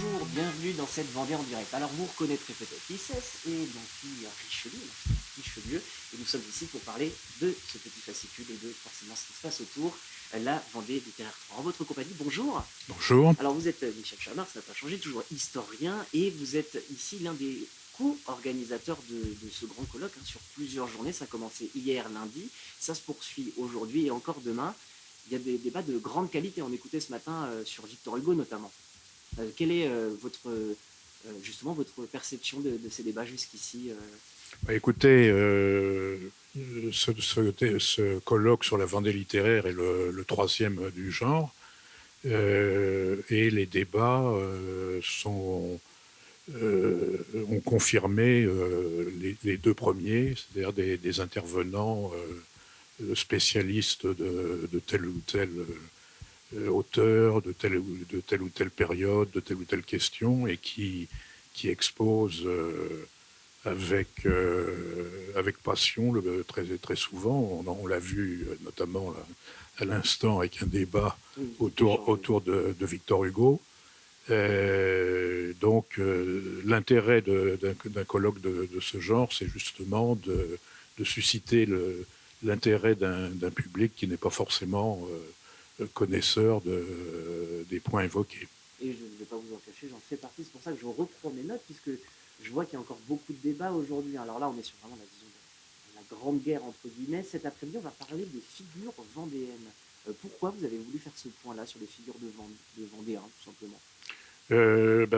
bonjour, bienvenue dans cette Vendée en direct. Alors vous reconnaîtrez peut-être l'ICES et donc Richelieu, Richelieu, et nous sommes ici pour parler de ce petit fascicule et de forcément ce qui se passe autour, la Vendée littéraire 3. En votre compagnie, bonjour. Bonjour. Alors vous êtes Michel Chamard, ça n'a pas changé, toujours historien, et vous êtes ici l'un des co-organisateurs de ce grand colloque sur plusieurs journées. Ça a commencé hier lundi, ça se poursuit aujourd'hui et encore demain. Il y a des débats de grande qualité. On écoutait ce matin sur Victor Hugo notamment. Quelle est justement votre perception de ces débats jusqu'ici Écoutez, ce colloque sur la Vendée littéraire est le troisième du genre, et les débats ont confirmé les deux premiers, c'est-à-dire des intervenants spécialistes de tel ou tel auteur, de telle ou telle période, de telle ou telle question, et qui exposent avec passion, très souvent. On l'a vu notamment là, à l'instant avec un débat autour de Victor Hugo. L'intérêt d'un colloque de ce genre, c'est justement de susciter l'intérêt d'un public qui n'est pas forcément connaisseur des points évoqués. Et je ne vais pas vous en cacher, j'en fais partie. C'est pour ça que je reprends mes notes, puisque je vois qu'il y a encore beaucoup de débats aujourd'hui. Alors là, on est sur vraiment la vision de la grande guerre, entre guillemets. Cet après-midi, on va parler des figures vendéennes. Pourquoi vous avez voulu faire ce point-là sur les figures de Vendéens, tout simplement?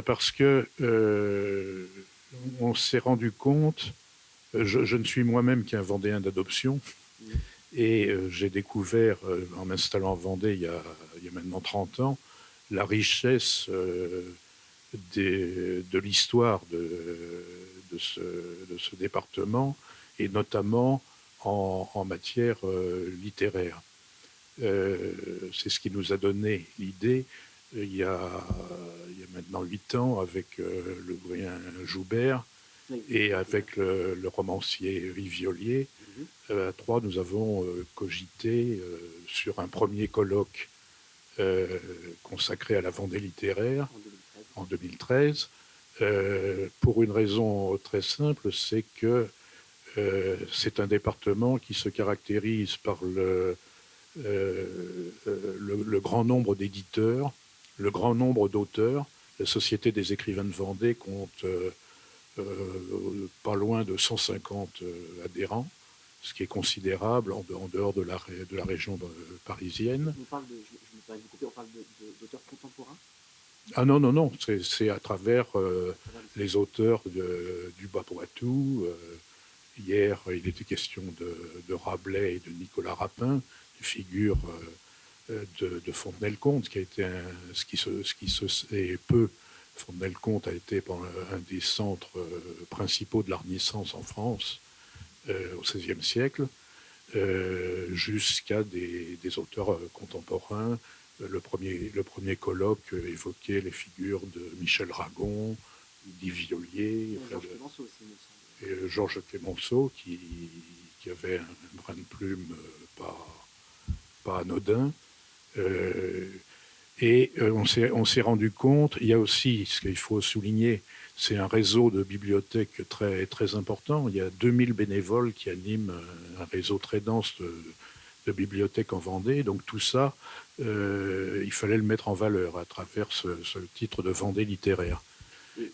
Parce que on s'est rendu compte, je ne suis moi-même qu'un Vendéen d'adoption, et j'ai découvert, en m'installant en Vendée il y a maintenant 30 ans, la richesse de l'histoire de ce département, et notamment en matière littéraire. C'est ce qui nous a donné l'idée, il y a maintenant 8 ans, avec le Brien Joubert, et avec le romancier Yves Violier. À trois, nous avons cogité sur un premier colloque consacré à la Vendée littéraire en 2013, pour une raison très simple, c'est que c'est un département qui se caractérise par le grand nombre d'éditeurs, le grand nombre d'auteurs. La Société des écrivains de Vendée compte pas loin de 150 adhérents, ce qui est considérable en dehors de la région parisienne. On parle on parle d'auteurs contemporains? Ah non, non, non, c'est à travers les auteurs du Bas-Poitou. Hier, il était question de Rabelais et de Nicolas Rapin, des figures de Fontenay-le-Comte, qui a été ce qui se sait peu. Fontenay-le-Comte a été un des centres principaux de la Renaissance en France au XVIe siècle, jusqu'à des auteurs contemporains. Le premier colloque évoquait les figures de Michel Ragon, d'Yves Violier, et Georges Clemenceau, qui avait un brin de plume pas anodin. On s'est rendu compte, il y a aussi, ce qu'il faut souligner, c'est un réseau de bibliothèques très, très important. Il y a 2000 bénévoles qui animent un réseau très dense de bibliothèques en Vendée. Donc tout ça, il fallait le mettre en valeur à travers ce titre de Vendée littéraire.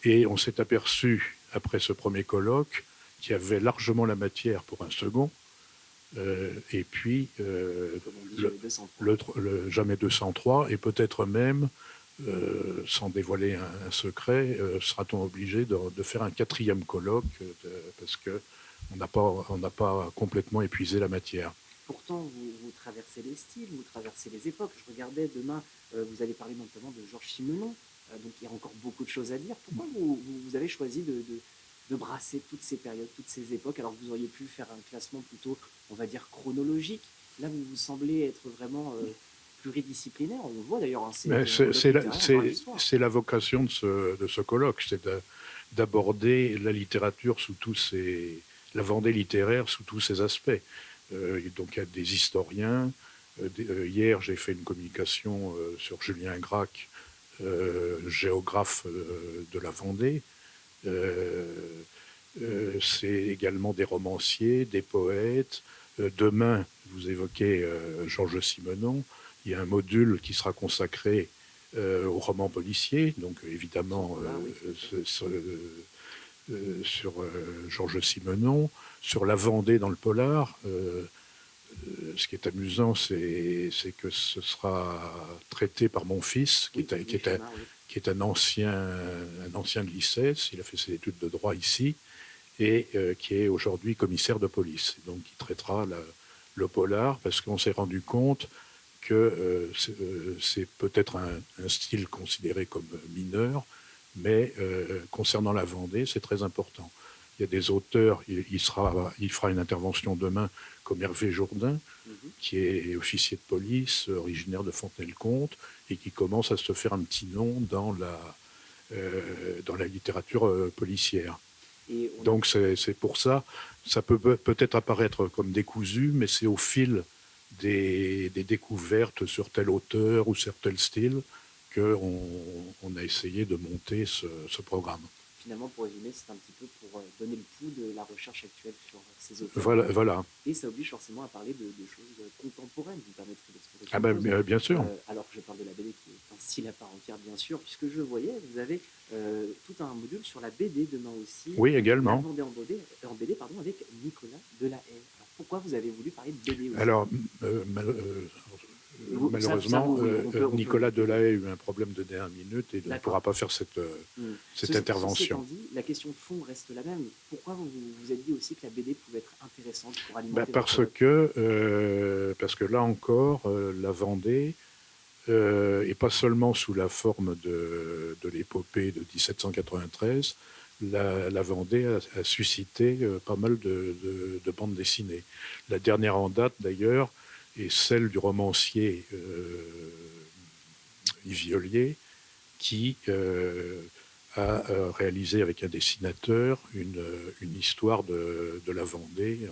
Et on s'est aperçu, après ce premier colloque, qu'il y avait largement la matière pour un second. Et puis le jamais 203, et peut-être même, sans dévoiler un secret, sera-t-on obligé de faire un quatrième colloque, parce qu'on n'a pas complètement épuisé la matière. Pourtant, vous traversez les styles, vous traversez les époques. Je regardais demain, vous allez parler notamment de Georges Simenon, donc il y a encore beaucoup de choses à dire. Pourquoi vous avez choisi de brasser toutes ces périodes, toutes ces époques, alors que vous auriez pu faire un classement plutôt, on va dire, chronologique? Là, vous semblez être vraiment pluridisciplinaire. On le voit d'ailleurs. C'est la vocation de ce colloque, c'est d'aborder la littérature la Vendée littéraire sous tous ses aspects. Donc il y a des historiens. Hier, j'ai fait une communication sur Julien Gracq, géographe de la Vendée. C'est également des romanciers, des poètes. Demain, vous évoquez Georges Simenon. Il y a un module qui sera consacré au roman policier, donc évidemment sur Georges Simenon, sur la Vendée dans le polar. Ce qui est amusant, c'est que ce sera traité par mon fils, qui est un ancien de l'ICES. Il a fait ses études de droit ici et qui est aujourd'hui commissaire de police. Donc, il traitera le polar parce qu'on s'est rendu compte que c'est peut-être un style considéré comme mineur, mais concernant la Vendée, c'est très important. Il y a des auteurs, il fera une intervention demain comme Hervé Jourdain, qui est officier de police, originaire de Fontenay-le-Comte, et qui commence à se faire un petit nom dans la littérature policière. Donc c'est pour ça, ça peut peut-être apparaître comme décousu, mais c'est au fil des découvertes sur tel auteur ou sur tel style qu'on a essayé de monter ce programme. Finalement, pour résumer, c'est un petit peu pour donner le pouls de la recherche actuelle sur ces auteurs. Voilà. Et ça oblige forcément à parler de choses contemporaines, vous me permettrez d'explorer. Ah ben, bien sûr. Alors que je parle de la BD qui est un style à part entière, bien sûr, puisque je voyais, vous avez tout un module sur la BD demain aussi. Oui, également. La Vendée en BD, avec Nicolas Delahaye. Alors pourquoi vous avez voulu parler de BD aussi? Alors, malheureusement, Nicolas Delahaye a eu un problème de dernière minute et ne pourra pas faire cette intervention. Ceci étant dit, la question de fond reste la même. Pourquoi vous vous êtes dit aussi que la BD pouvait être intéressante pour alimenter parce que là encore, la Vendée, et pas seulement sous la forme de l'épopée de 1793, la Vendée a suscité pas mal de bandes dessinées. La dernière en date, d'ailleurs, est celle du romancier Yves Violier, qui a réalisé avec un dessinateur une histoire de la Vendée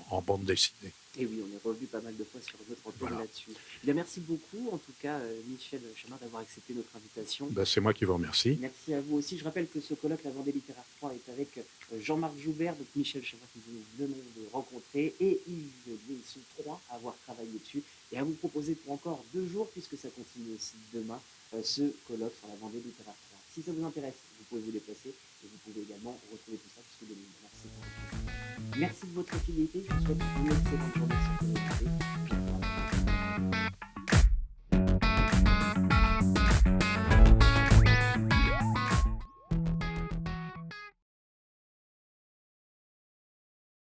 en bande dessinée. Et oui, on est revenu pas mal de fois sur votre antenne là-dessus. Bien, merci beaucoup, en tout cas, Michel Chamard, d'avoir accepté notre invitation. C'est moi qui vous remercie. Merci à vous aussi. Je rappelle que ce colloque, la Vendée Littéraire 3, est avec Jean-Marc Joubert, donc Michel Chamard, que nous venons de rencontrer, et Yves Violier. Ils sont 3 à avoir travaillé dessus et à vous proposer pour encore 2 jours, puisque ça continue aussi demain, ce colloque sur la Vendée Littéraire 3. Si ça vous intéresse, vous pouvez vous déplacer et vous pouvez également retrouver tout ça, puisque merci de votre fidélité. Je vous souhaite une excellente journée sur TVT.